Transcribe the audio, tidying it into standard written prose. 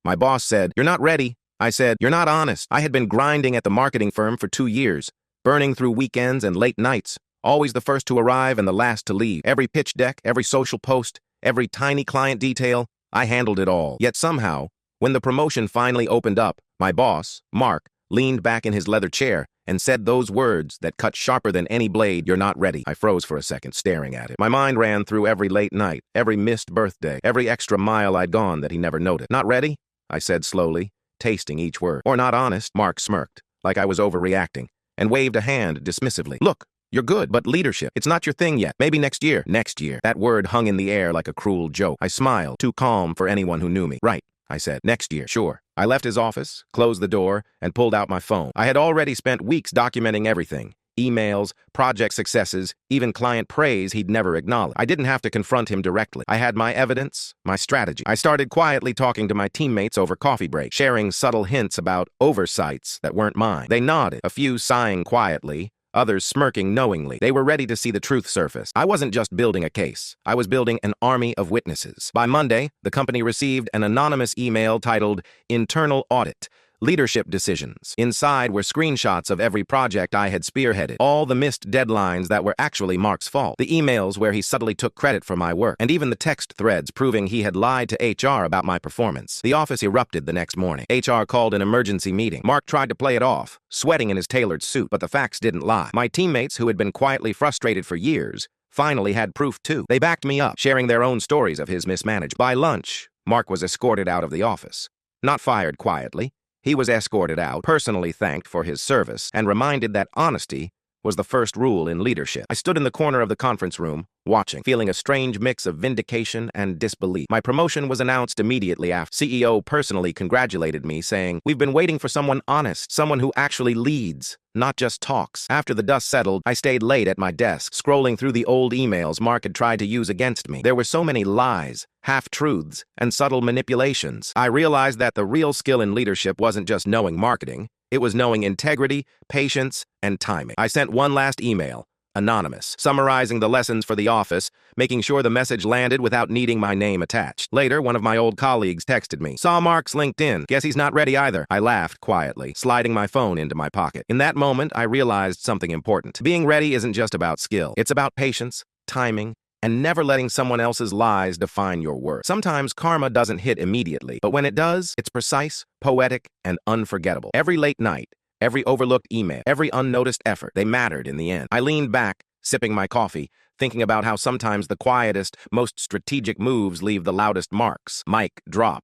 My boss said, "You're not ready." I said, "You're not honest." I had been grinding at the marketing firm for 2 years, burning through weekends and late nights, always the first to arrive and the last to leave. Every pitch deck, every social post, every tiny client detail, I handled it all. Yet somehow, when the promotion finally opened up, my boss, Mark, leaned back in his leather chair and said those words that cut sharper than any blade, "You're not ready." I froze for a second, staring at it. My mind ran through every late night, every missed birthday, every extra mile I'd gone that he never noticed. "Not ready?" I said slowly, tasting each word. "Or not honest?" Mark smirked, like I was overreacting, and waved a hand dismissively. "Look, you're good, but leadership, it's not your thing yet. Maybe next year." Next year. That word hung in the air like a cruel joke. I smiled, too calm for anyone who knew me. "Right," I said. "Next year, sure." I left his office, closed the door, and pulled out my phone. I had already spent weeks documenting everything. Emails, project successes, even client praise he'd never acknowledged. I didn't have to confront him directly. I had my evidence, my strategy. I started quietly talking to my teammates over coffee breaks, sharing subtle hints about oversights that weren't mine. They nodded, a few sighing quietly, others smirking knowingly. They were ready to see the truth surface. I wasn't just building a case. I was building an army of witnesses. By Monday, the company received an anonymous email titled "Internal Audit. Leadership Decisions." Inside were screenshots of every project I had spearheaded, all the missed deadlines that were actually Mark's fault, the emails where he subtly took credit for my work, and even the text threads proving he had lied to HR about my performance. The office erupted the next morning. HR called an emergency meeting. Mark tried to play it off, sweating in his tailored suit, but the facts didn't lie. My teammates, who had been quietly frustrated for years, finally had proof too. They backed me up, sharing their own stories of his mismanagement. By lunch, Mark was escorted out of the office. Not fired quietly. He was escorted out, personally thanked for his service, and reminded that honesty was the first rule in leadership. I stood in the corner of the conference room, watching, feeling a strange mix of vindication and disbelief. My promotion was announced immediately after. CEO personally congratulated me, saying, "We've been waiting for someone honest, someone who actually leads, not just talks." After the dust settled, I stayed late at my desk, scrolling through the old emails Mark had tried to use against me. There were so many lies, half-truths, and subtle manipulations. I realized that the real skill in leadership wasn't just knowing marketing. It was knowing integrity, patience, and timing. I sent one last email, anonymous, summarizing the lessons for the office, making sure the message landed without needing my name attached. Later, one of my old colleagues texted me, "Saw Mark's LinkedIn. Guess he's not ready either." I laughed quietly, sliding my phone into my pocket. In that moment, I realized something important. Being ready isn't just about skill. It's about patience, timing, and never letting someone else's lies define your worth. Sometimes karma doesn't hit immediately, but when it does, it's precise, poetic, and unforgettable. Every late night, every overlooked email, every unnoticed effort, they mattered in the end. I leaned back, sipping my coffee, thinking about how sometimes the quietest, most strategic moves leave the loudest marks. Mic drop.